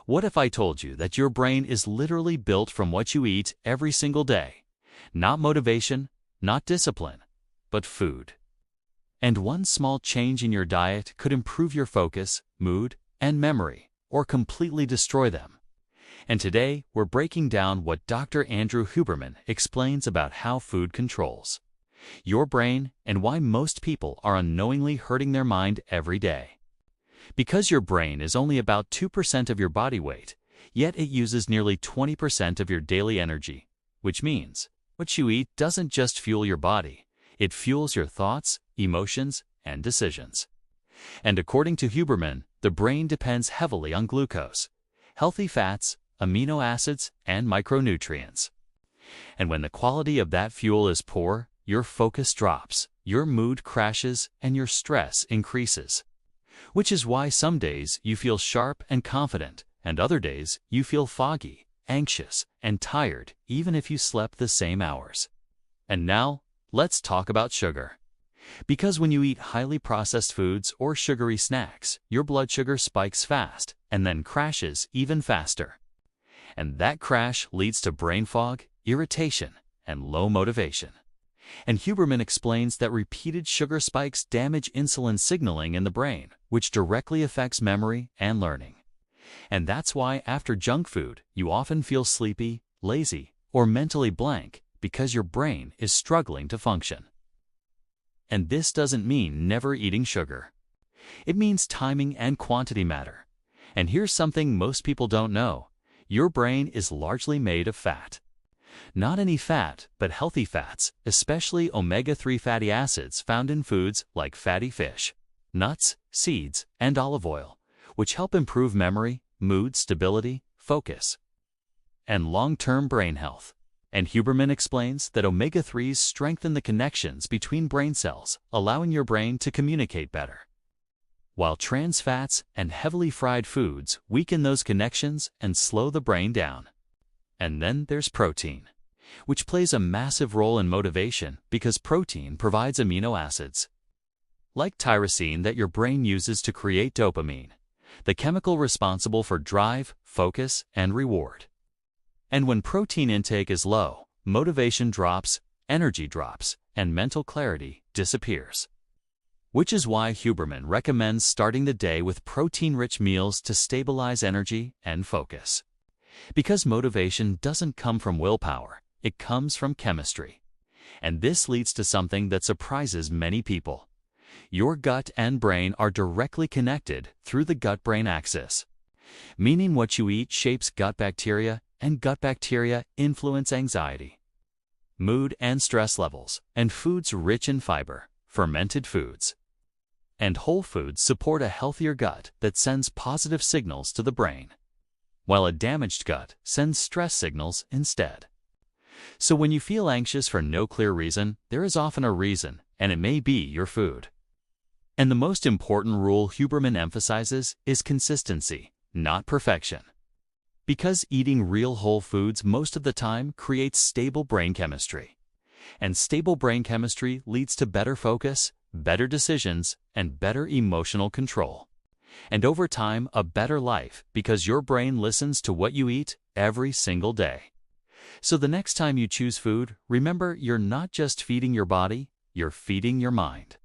What if I told you that your brain is literally built from what you eat every single day? Not motivation, not discipline, but food. And one small change in your diet could improve your focus, mood, and memory, or completely destroy them. And today, we're breaking down what Dr. Andrew Huberman explains about how food controls your brain and why most people are unknowingly hurting their mind every day. Because your brain is only about 2% of your body weight, yet it uses nearly 20% of your daily energy, which means what you eat doesn't just fuel your body, it fuels your thoughts, emotions, and decisions. And according to Huberman, the brain depends heavily on glucose, healthy fats, amino acids, and micronutrients. And when the quality of that fuel is poor, your focus drops, your mood crashes, and your stress increases. Which is why some days you feel sharp and confident, and other days you feel foggy, anxious, and tired even if you slept the same hours. And now, let's talk about sugar. Because when you eat highly processed foods or sugary snacks, your blood sugar spikes fast and then crashes even faster. And that crash leads to brain fog, irritation, and low motivation. And Huberman explains that repeated sugar spikes damage insulin signaling in the brain, which directly affects memory and learning. And that's why after junk food, you often feel sleepy, lazy, or mentally blank because your brain is struggling to function. And this doesn't mean never eating sugar. It means timing and quantity matter. And here's something most people don't know. Your brain is largely made of fat. Not any fat, but healthy fats, especially omega-3 fatty acids found in foods like fatty fish, nuts, seeds, and olive oil, which help improve memory, mood stability, focus, and long-term brain health. And Huberman explains that omega-3s strengthen the connections between brain cells, allowing your brain to communicate better. While trans fats and heavily fried foods weaken those connections and slow the brain down. And then there's protein, which plays a massive role in motivation because protein provides amino acids, like tyrosine that your brain uses to create dopamine, the chemical responsible for drive, focus, and reward. And when protein intake is low, motivation drops, energy drops, and mental clarity disappears. Which is why Huberman recommends starting the day with protein-rich meals to stabilize energy and focus. Because motivation doesn't come from willpower, it comes from chemistry. And this leads to something that surprises many people. Your gut and brain are directly connected through the gut-brain axis, meaning what you eat shapes gut bacteria, and gut bacteria influence anxiety, mood, and stress levels, and foods rich in fiber, fermented foods, and whole foods support a healthier gut that sends positive signals to the brain, while a damaged gut sends stress signals instead. So when you feel anxious for no clear reason, there is often a reason, and it may be your food. And the most important rule Huberman emphasizes is consistency, not perfection. Because eating real whole foods most of the time creates stable brain chemistry. And stable brain chemistry leads to better focus, better decisions, and better emotional control. And over time, a better life because your brain listens to what you eat every single day. So the next time you choose food, remember you're not just feeding your body, you're feeding your mind.